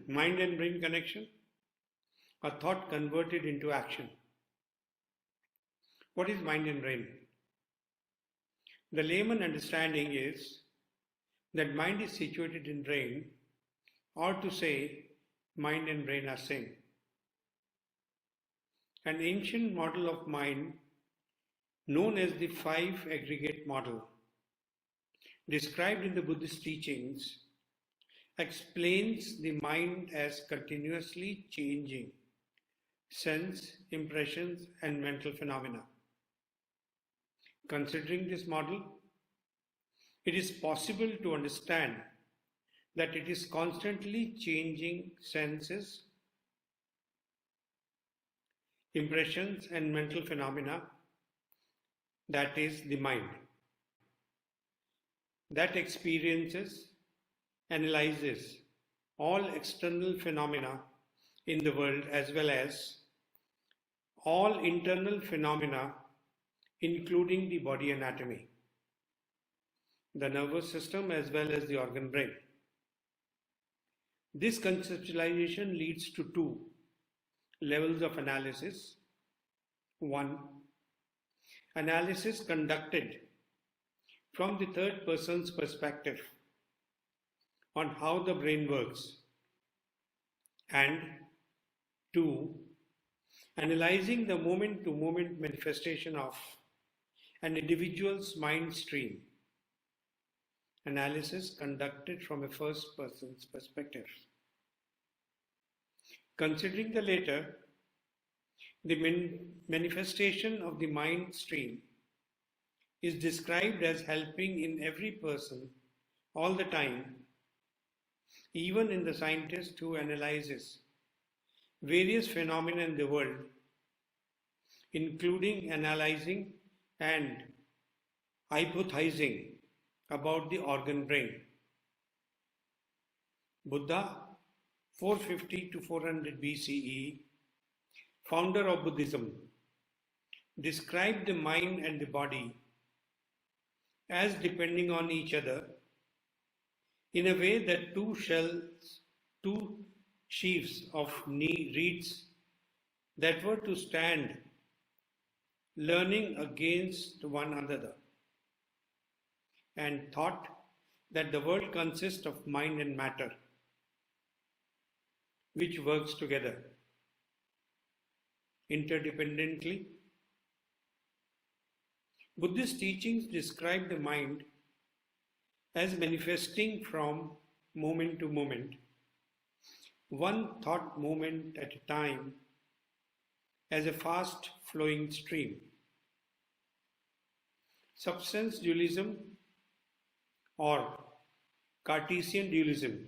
Mind and brain connection, a thought converted into action. What is mind and brain? The layman understanding is that mind is situated in brain, or to say, mind and brain are same. An ancient model of mind known as the five aggregate model, described in the Buddhist teachings, explains the mind as continuously changing sense, impressions, and mental phenomena. Considering this model, it is possible to understand that it is constantly changing senses, impressions, and mental phenomena, that is the mind, that experiences, analyzes all external phenomena in the world as well as all internal phenomena, including the body anatomy, the nervous system as well as the organ brain. This conceptualization leads to two levels of analysis. One, analysis conducted from the third person's perspective on how the brain works, and two, analyzing the moment-to-moment manifestation of an individual's mind stream, analysis conducted from a first person's perspective. Considering the latter, the manifestation of the mind stream is described as helping in every person all the time, even in the scientist who analyzes various phenomena in the world, including analyzing and hypothesizing about the organ brain. Buddha, 450 to 400 BCE, founder of Buddhism, described the mind and the body as depending on each other in a way that two sheaves of reeds that were to stand learning against one another, and thought that the world consists of mind and matter, which works together interdependently. Buddhist teachings describe the mind as manifesting from moment to moment, one thought moment at a time, as a fast flowing stream. Substance dualism or Cartesian dualism,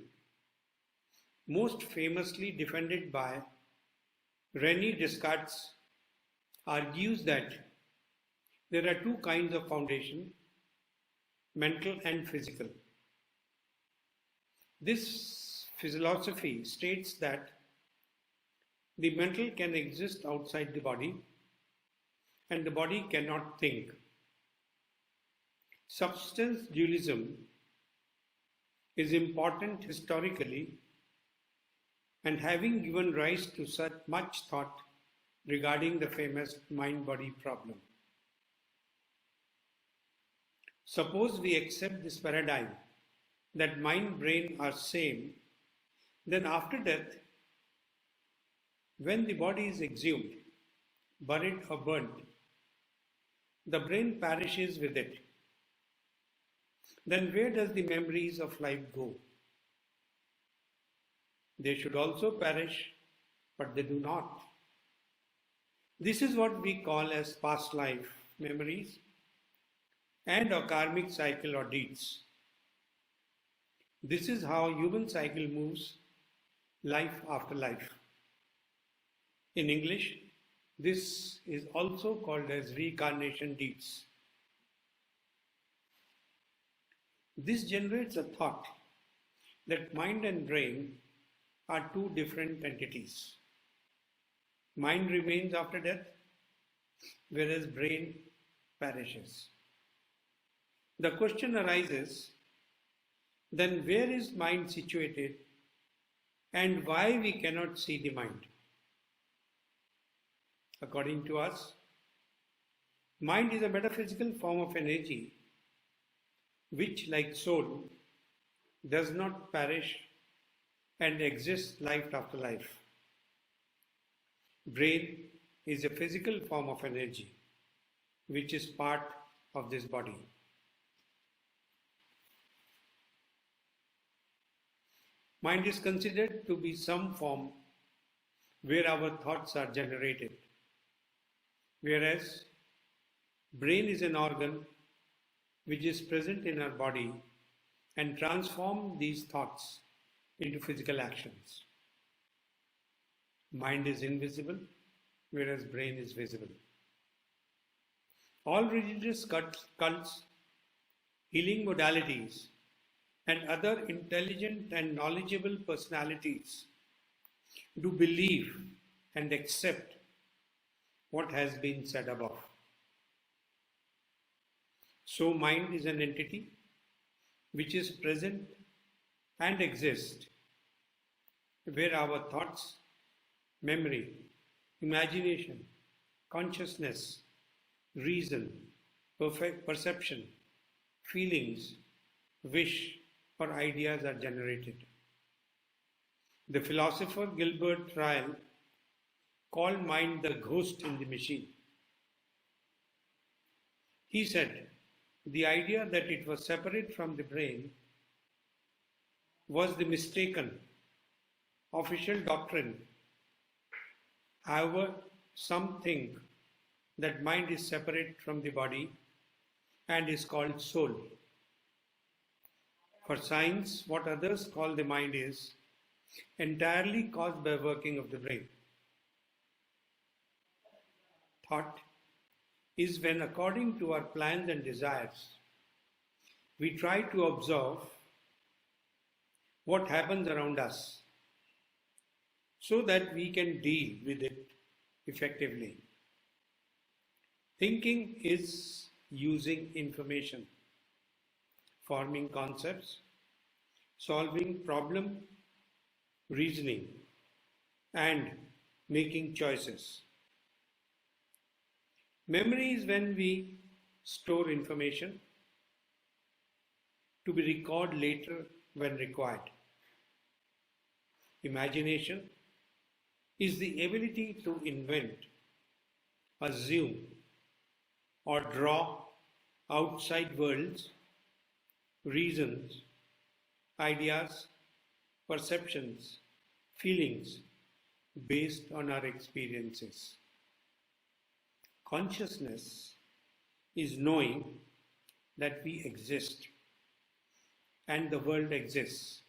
most famously defended by René Descartes, argues that there are two kinds of foundation, mental and physical. This philosophy states that the mental can exist outside the body and the body cannot think. Substance dualism is important historically and having given rise to such much thought regarding the famous mind-body problem. Suppose we accept this paradigm that mind-brain are same, then after death, when the body is exhumed, buried or burnt, the brain perishes with it. Then where does the memories of life go? They should also perish, but they do not. This is what we call as past life memories and a karmic cycle or deeds. This is how human cycle moves, life after life. In English, this is also called as reincarnation deeds. This generates a thought that mind and brain are two different entities. Mind remains after death, whereas brain perishes. The question arises, then where is mind situated and why we cannot see the mind. According to us, mind is a metaphysical form of energy which, like soul, does not perish and exists life after life. Brain is a physical form of energy which is part of this body. Mind is considered to be some form where our thoughts are generated, whereas brain is an organ which is present in our body and transform these thoughts into physical actions. Mind is invisible, whereas brain is visible. All religious cults, healing modalities, and other intelligent and knowledgeable personalities do believe and accept what has been said above. So mind is an entity which is present and exists where our thoughts, memory, imagination, consciousness, reason, perception, feelings, wish, or ideas are generated. The philosopher Gilbert Ryle called mind the ghost in the machine. He said the idea that it was separate from the brain was the mistaken official doctrine. However, some think that mind is separate from the body and is called soul. For science, what others call the mind is entirely caused by working of the brain. Thought is when, according to our plans and desires, we try to observe what happens around us so that we can deal with it effectively. Thinking is using information, forming concepts, solving problem, reasoning, and making choices. Memory is when we store information to be recalled later when required. Imagination is the ability to invent, assume, or draw outside worlds, reasons, ideas, perceptions, feelings based on our experiences. Consciousness is knowing that we exist and the world exists,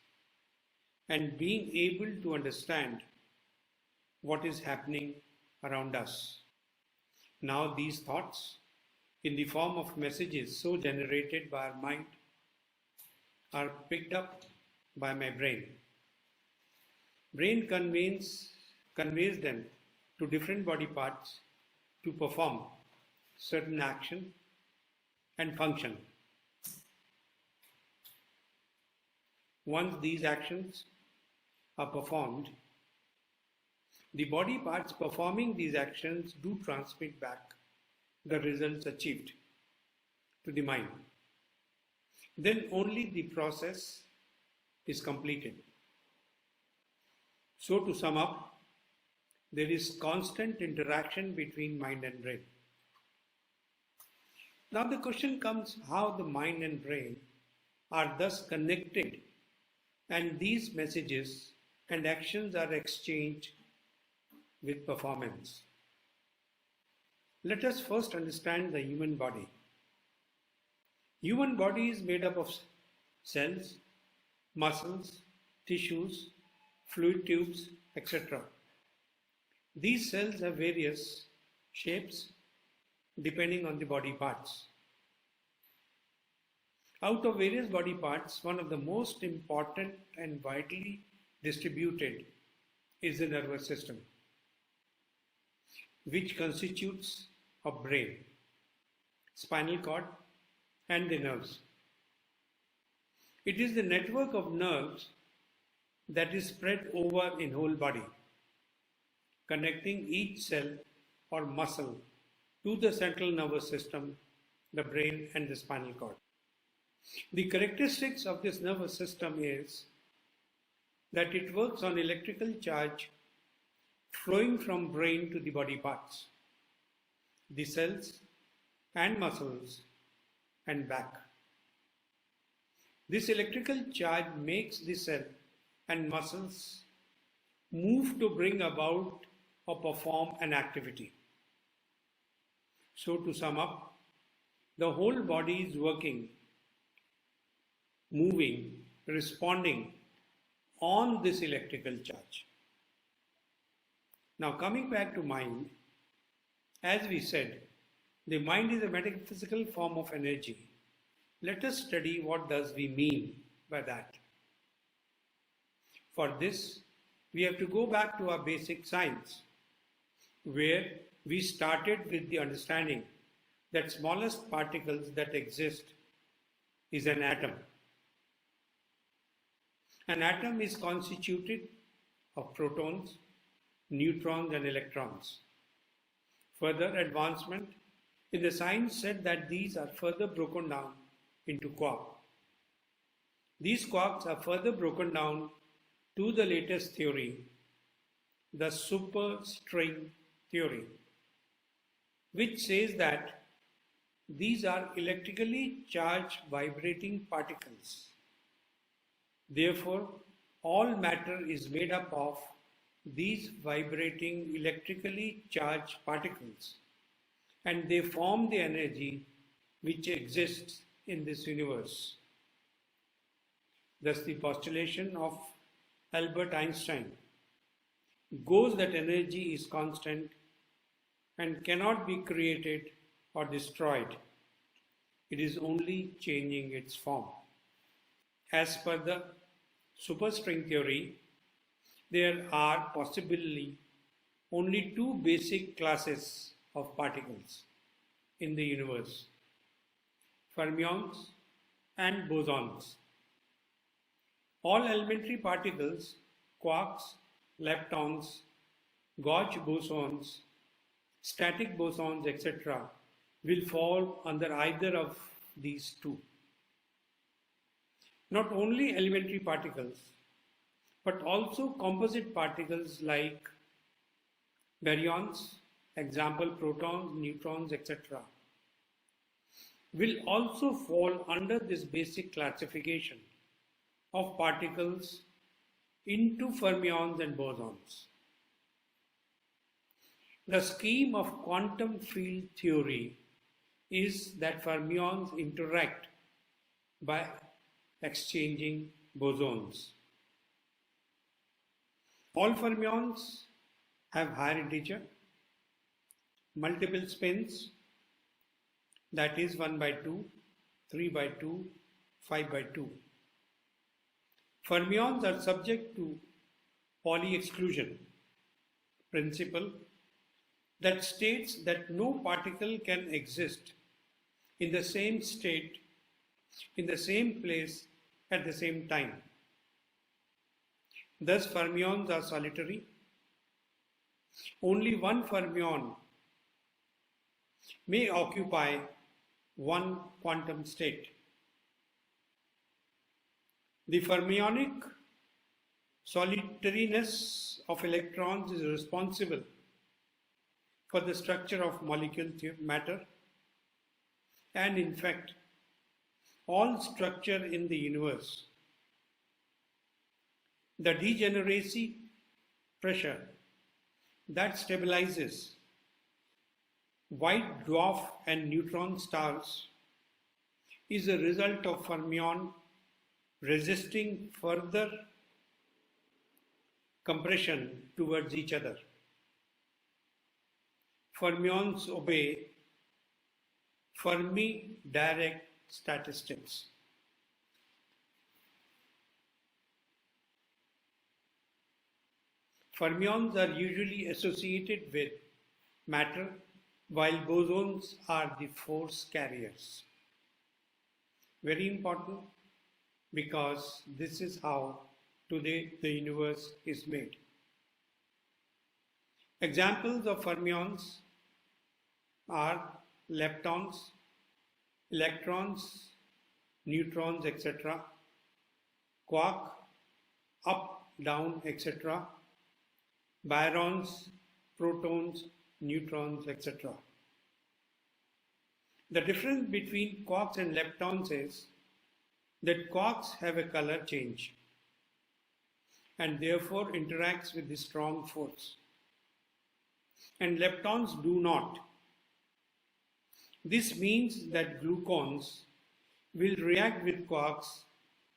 and being able to understand what is happening around us. Now these thoughts, in the form of messages so generated by our mind, are picked up by my brain. Brain conveys them to different body parts to perform certain action and function. Once these actions are performed, the body parts performing these actions do transmit back the results achieved to the mind. Then only the process is completed. So to sum up, there is constant interaction between mind and brain. Now the question comes how the mind and brain are thus connected, and these messages and actions are exchanged with performance. Let us first understand the human body. Human body is made up of cells, muscles, tissues, fluid tubes, etc. These cells have various shapes depending on the body parts. Out of various body parts, one of the most important and vitally distributed is the nervous system, which constitutes of brain, spinal cord, and the nerves. It is the network of nerves that is spread over in whole body, connecting each cell or muscle to the central nervous system, the brain and the spinal cord. The characteristics of this nervous system is that it works on electrical charge flowing from brain to the body parts, the cells and muscles and back. This electrical charge makes the cell and muscles move to bring about or perform an activity. So to sum up, the whole body is working, moving, responding on this electrical charge. Now coming back to mind, as we said, the mind is a metaphysical form of energy. Let us study what does we mean by that. For this, we have to go back to our basic science, where we started with the understanding that smallest particles that exist is an atom. An atom is constituted of protons, neutrons and electrons. Further advancement in the science said that these are further broken down into quarks. These quarks are further broken down to the latest theory, the superstring theory, which says that these are electrically charged vibrating particles. Therefore, all matter is made up of these vibrating electrically charged particles, and they form the energy which exists in this universe. Thus, the postulation of Albert Einstein goes that energy is constant and cannot be created or destroyed. It is only changing its form. As per the superstring theory, there are possibly only two basic classes of particles in the universe: fermions and bosons. All elementary particles, quarks, leptons, gauge bosons, static bosons, etc., will fall under either of these two. Not only elementary particles, but also composite particles like baryons, example protons, neutrons, etc., will also fall under this basic classification of particles into fermions and bosons. The scheme of quantum field theory is that fermions interact by exchanging bosons. All fermions have higher integer, multiple spins, that is 1 by 2, 3 by 2, 5 by 2. Fermions are subject to Pauli exclusion principle that states that no particle can exist in the same state, in the same place, at the same time. Thus, fermions are solitary. Only one fermion may occupy one quantum state. The fermionic solitariness of electrons is responsible for the structure of molecule matter, and in fact, all structure in the universe. The degeneracy pressure that stabilizes white dwarf and neutron stars is a result of fermion resisting further compression towards each other. Fermions obey Fermi direct statistics. Fermions are usually associated with matter, while bosons are the force carriers. Very important, because this is how today the universe is made. Examples of fermions are leptons, electrons, neutrons, etc., quark, up, down, etc., barons, protons, neutrons, etc. The difference between quarks and leptons is that quarks have a color change and therefore interacts with the strong force, and leptons do not. This means that glucons will react with quarks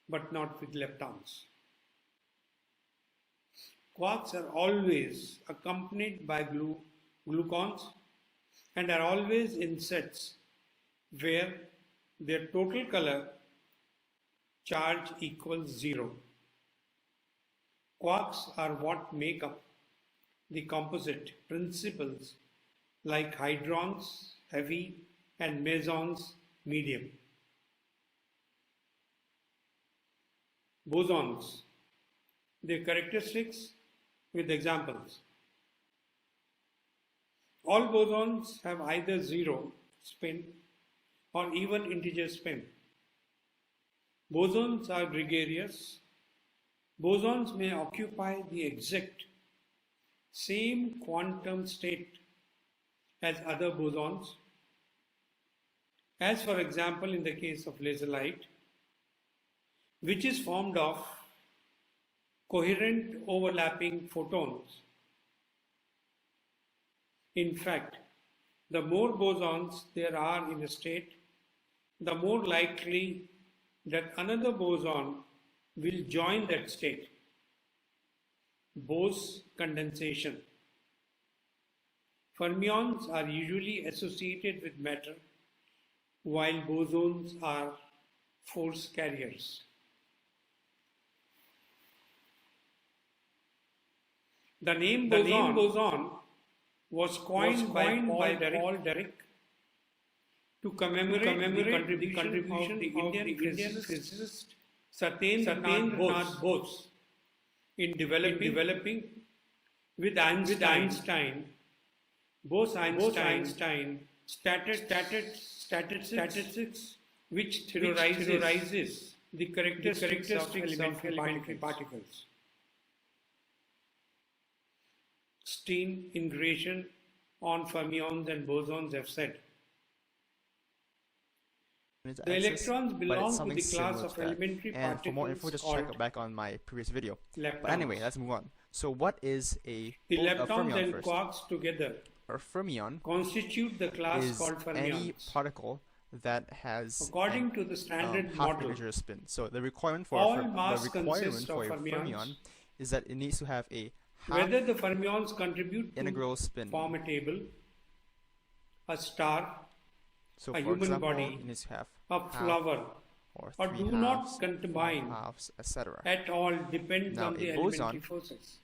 but not with leptons. Quarks are always accompanied by glucons and are always in sets where their total color charge equals 0. Quarks are what make up the composite principles like hydrons, heavy, and mesons, medium. Bosons, their characteristics with examples. All bosons have either 0 spin or even integer spin. Bosons are gregarious. Bosons may occupy the exact same quantum state as other bosons, as for example in the case of laser light, which is formed of coherent overlapping photons. In fact, the more bosons there are in a state, the more likely that another boson will join that state. Bose condensation. Fermions are usually associated with matter, while bosons are force carriers. The name boson was coined by Paul Dirac to commemorate the contribution of the Indian physicist Satyendranath Bose in developing with Einstein, Bose-Einstein statistics, which theorizes the characteristics of elementary particles. Stein, in Gratian on fermions and bosons, have said, the electrons belong to the class of elementary particles. And for more info, just check back on my previous video. Leptons. But anyway, let's move on. So what is the leptons and first? quarks together A fermion constitute the class is called fermions. any particle that has according to the standard half model. integer spin. So the requirement for All a mass consist of a fermion fermions. is that it needs to have a half Whether the fermions contribute integral to spin. form a table, a star, So a for human example, body, it needs to have a half flower, or or three do halves, not four combine halves, etc. at all depends Now, on the a boson elementary forces.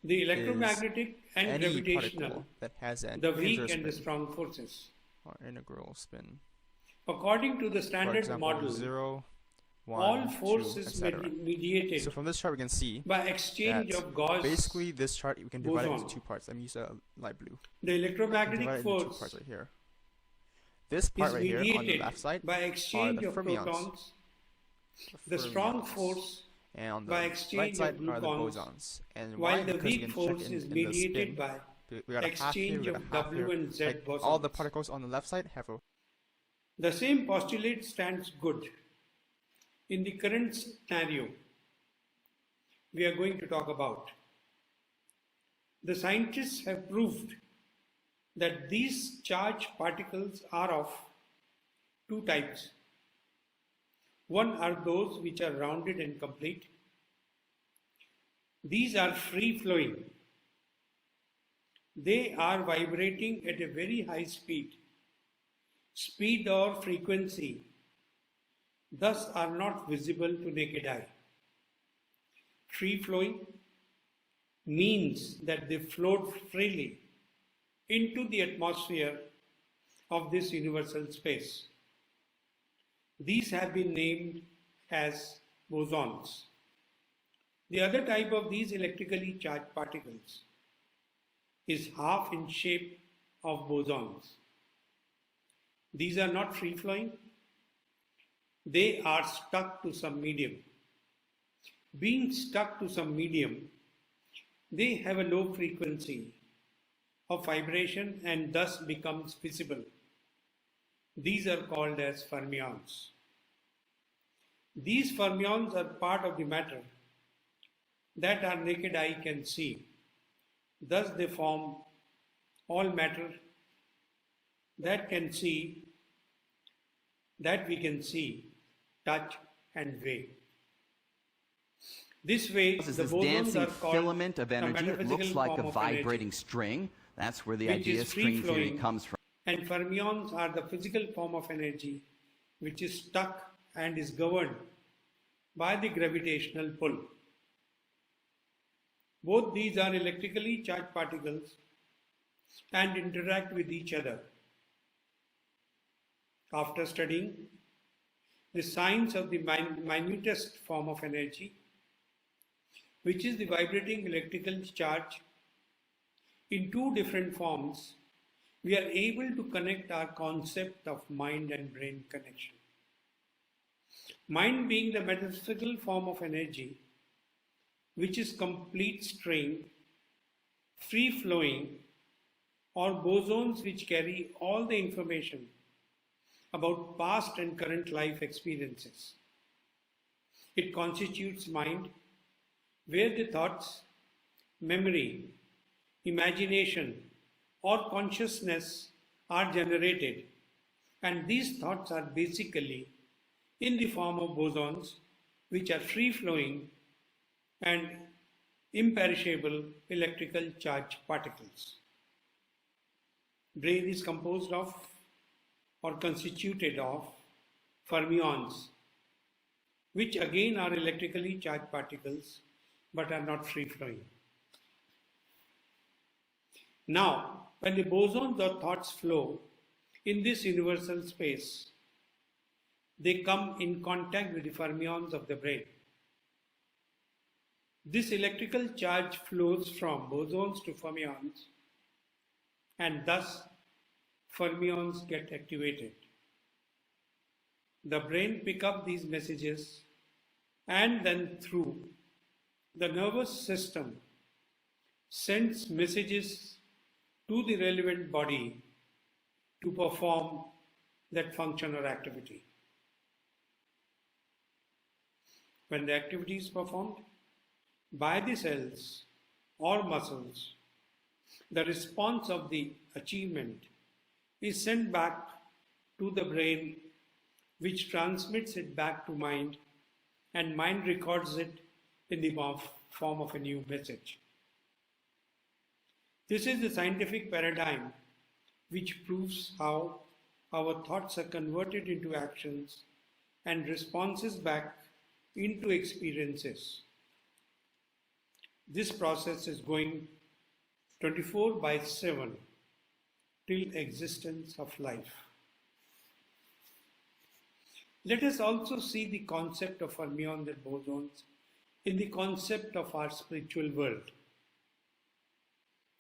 The electromagnetic and Any gravitational, particle that has an the integer weak and spin the strong forces. or integral spin. According to the For standard example, model, 0, 1, all 2, forces may etc. be mediated So from this chart we can see by exchange that of Gauss. basically this chart we can divide it boson. into two parts. Let me use a light blue. The Divide electromagnetic it into two force parts right here. This part is right here on the mediated left side by exchange the of fermions. protons. The strong fermions. force And on the by right exchange side of are the glucons, bosons. And while why? the Because you weak can check force in is the mediated spin. by We got a half here, exchange we got of a half W here. and Z Like bosons. all the particles on the left side have a The same postulate stands good in the current scenario we are going to talk about. The scientists have proved that these charged particles are of two types. One are those which are rounded and complete. These are free flowing. They are vibrating at a very high speed or frequency, thus are not visible to naked eye. Free flowing means that they float freely into the atmosphere of this universal space. These have been named as bosons. The other type of these electrically charged particles is half in shape of bosons. These are not free flowing, they are stuck to some medium. Being stuck to some medium, they have a low frequency of vibration and thus becomes visible. These are called as fermions. These fermions are part of the matter that our naked eye can see. Thus they form all matter that we can see, touch and weigh. This way, Is the this bosons dancing are called filament of a energy? It looks metaphysical like a form of energy, vibrating string. That's where the which idea is string theory free-flowing, comes from. and fermions are the physical form of energy which is stuck and is governed by the gravitational pull. Both these are electrically charged particles and interact with each other. After studying the science of the minutest form of energy, which is the vibrating electrical charge, in two different forms, we are able to connect our concept of mind and brain connection. Mind being the metaphysical form of energy, which is complete string, free-flowing, or bosons which carry all the information about past and current life experiences. It constitutes mind, where the thoughts, memory, imagination, or consciousness are generated, and these thoughts are basically in the form of bosons, which are free-flowing and imperishable electrical charge particles. Brain is composed of or constituted of fermions, which again are electrically charged particles but are not free-flowing. Now, when the bosons or thoughts flow in this universal space, they come in contact with the fermions of the brain. This electrical charge flows from bosons to fermions, and thus fermions get activated. The brain picks up these messages and then through the nervous system sends messages to the relevant body to perform that function or activity. When the activity is performed by the cells or muscles, the response of the achievement is sent back to the brain, which transmits it back to mind, and mind records it in the form of a new message. This is the scientific paradigm which proves how our thoughts are converted into actions and responses back into experiences. This process is going 24/7 till existence of life. Let us also see the concept of fermions and bosons in the concept of our spiritual world.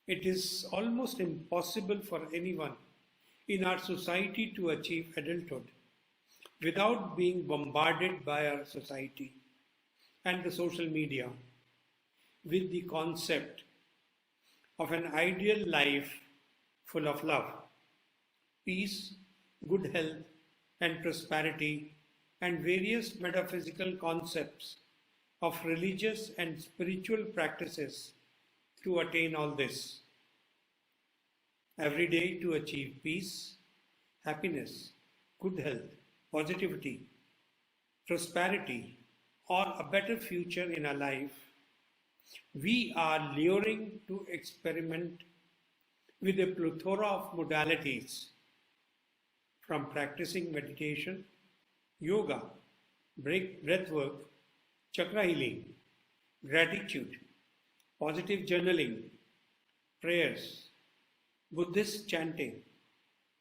It is almost impossible for anyone in our society to achieve adulthood without being bombarded by our society and the social media with the concept of an ideal life full of love, peace, good health, and prosperity, and various metaphysical concepts of religious and spiritual practices to attain all this. Every day to achieve peace, happiness, good health, positivity, prosperity, or a better future in our life, we are luring to experiment with a plethora of modalities, from practicing meditation, yoga, breathwork, chakra healing, gratitude, positive journaling, prayers, Buddhist chanting,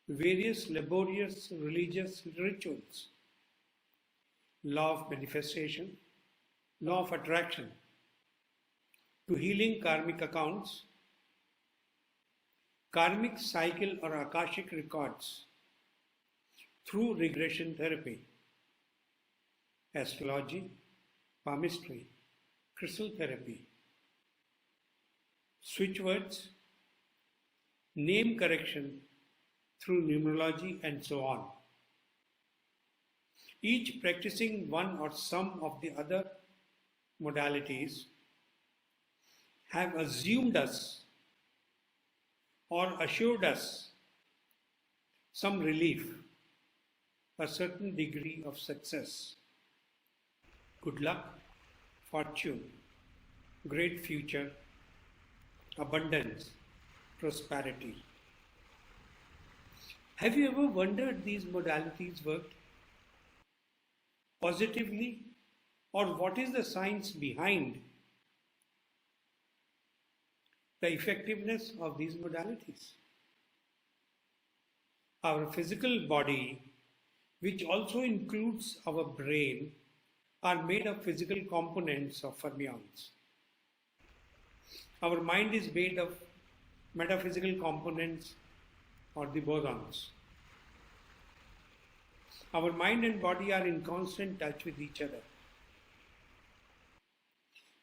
various laborious religious rituals, law of manifestation, law of attraction, to healing karmic accounts, karmic cycle or Akashic records through regression therapy, astrology, palmistry, crystal therapy, switch words, name correction through numerology, and so on. Each practicing one or some of the other modalities have assumed us or assured us some relief, a certain degree of success, good luck, fortune, great future, abundance, prosperity. Have you ever wondered these modalities worked positively, or what is the science behind the effectiveness of these modalities? Our physical body, which also includes our brain, are made of physical components of fermions. Our mind is made of metaphysical components or the bosons. Our mind and body are in constant touch with each other.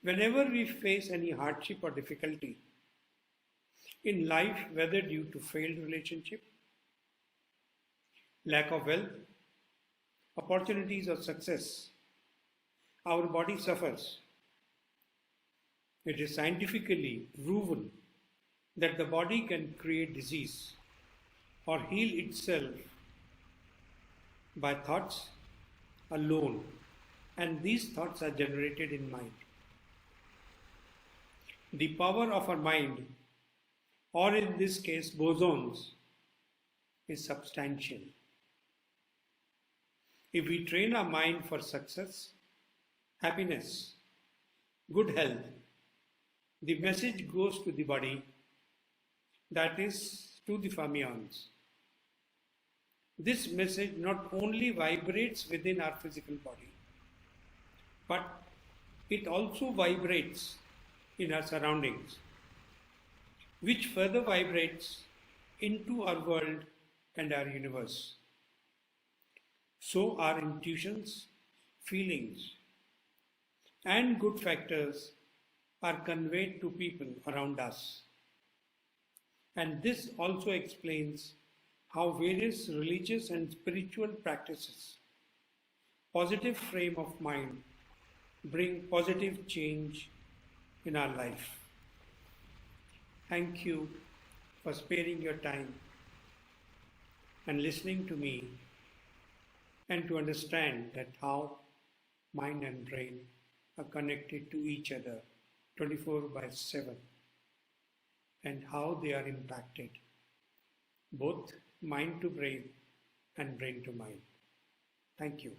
Whenever we face any hardship or difficulty in life, whether due to failed relationship, lack of wealth, opportunities or success, our body suffers. It is scientifically proven that the body can create disease or heal itself by thoughts alone, and these thoughts are generated in mind. The power of our mind, or in this case bosons, is substantial. If we train our mind for success, happiness, good health, the message goes to the body, that is to the fermions. This message not only vibrates within our physical body, but it also vibrates in our surroundings, which further vibrates into our world and our universe. So our intuitions, feelings, and good factors are conveyed to people around us. And this also explains how various religious and spiritual practices, positive frame of mind, bring positive change in our life. Thank you for sparing your time and listening to me, and to understand that how mind and brain are connected to each other 24/7 and how they are impacted, both mind to brain and brain to mind. Thank you.